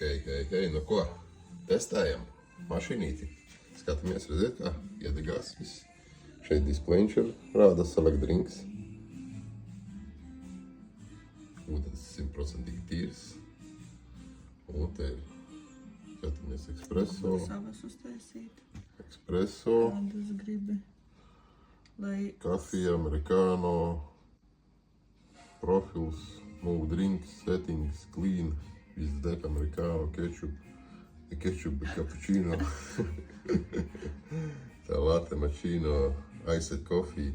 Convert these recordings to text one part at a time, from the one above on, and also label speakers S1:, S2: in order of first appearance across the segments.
S1: Hei, nu ko? Testējam mašīnīti. Skatāmies, redziet, kā iedegās viss. Šeit displejiņš ir rāda select drinks. Ūdens 100% tīrs. Un te ir skatāmies espresso.
S2: Savas uztaisīt.
S1: Espresso.
S2: Kādus gribi. Lai...
S1: Kafija, americano. Profils, move drinks, settings, clean. Viss dek, americano, ketchup, cappuccino. Tā latte, macchino, iced coffee,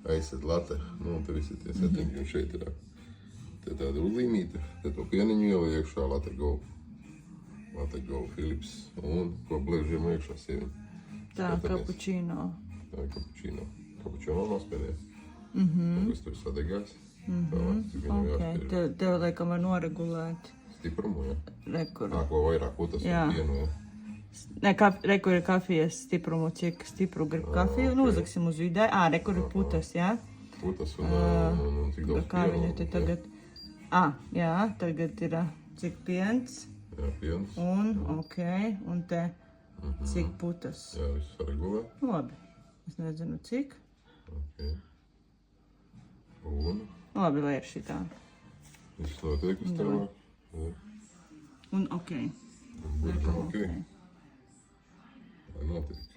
S1: iced latte. Nu, te visi tie settingi. Un šeit ir te tāda uzlīmīta. Te to pieniņu ielu iekšā, latte go, Philips. Un ko blēžiem iekšā sieviņu.
S2: Tā, cappuccino.
S1: Tā, cappuccino. Cappuccino nospēdēs. Kas tur sadegās.
S2: Okay. Tev laikam var noregulēt.
S1: Stiprumu, ja?
S2: Rekur.
S1: Ko vairāk putas un pienu, ja?
S2: Ne, rekur ir kafijas stiprumu, cik stipru grib kafiju. Nu, uzliksim uz vidē. Rekur ir putas, jā?
S1: Putas un cik daudz
S2: kā
S1: pienu.
S2: viņu te tagad... Jā, tagad ir cik piens.
S1: Jā, piens.
S2: Un te cik putas.
S1: Jā, viss saregulē.
S2: Labi. Es nezinu cik.
S1: Ok. Un?
S2: Labi, lai ir šitā.
S1: Viss notiek uz tālāk.
S2: Un ok.
S1: Būtu ok. Lai notiek.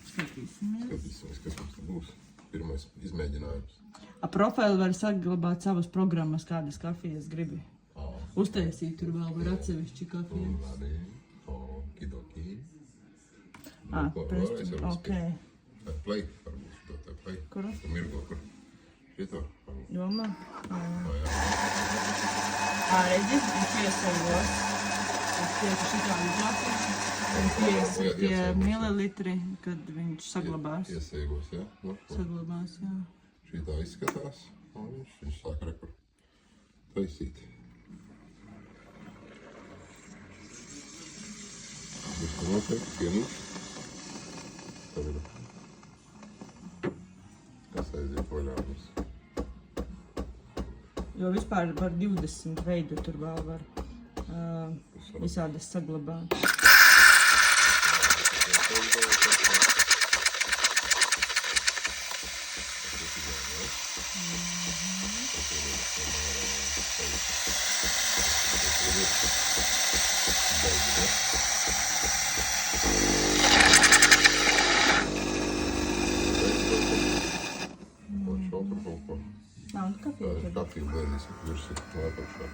S1: Skatīsimies, kas mums te būs. Pirmais izmēģinājums.
S2: Profilu var saglabāt savas programmas, kādas kafijas gribi. Uztaisīt tur vēl var atsevišķi kafijas.
S1: Labi. Okidoki.
S2: Ok.
S1: Play, varbūt to tā play.
S2: Kuru?
S1: Tu mirgo, kur? Šito?
S2: Domā? Redzi, viņš iesaigos. Es tieku šitādi kafijas. Un 50 mililitri, kad viņš saglabās.
S1: Iesaigos, jā?
S2: Saglabās, jā.
S1: Šitā izskatās. Un viņš sāk rekur taisīt. Viss notiek, pienīgs. Tagad. Kas aiziet vaļā mums?
S2: Jo vispār var 20 veidu tur vēl var visādas saglabāt. Un kafija.
S1: Kafija blēdīs virsī, lēpakšā.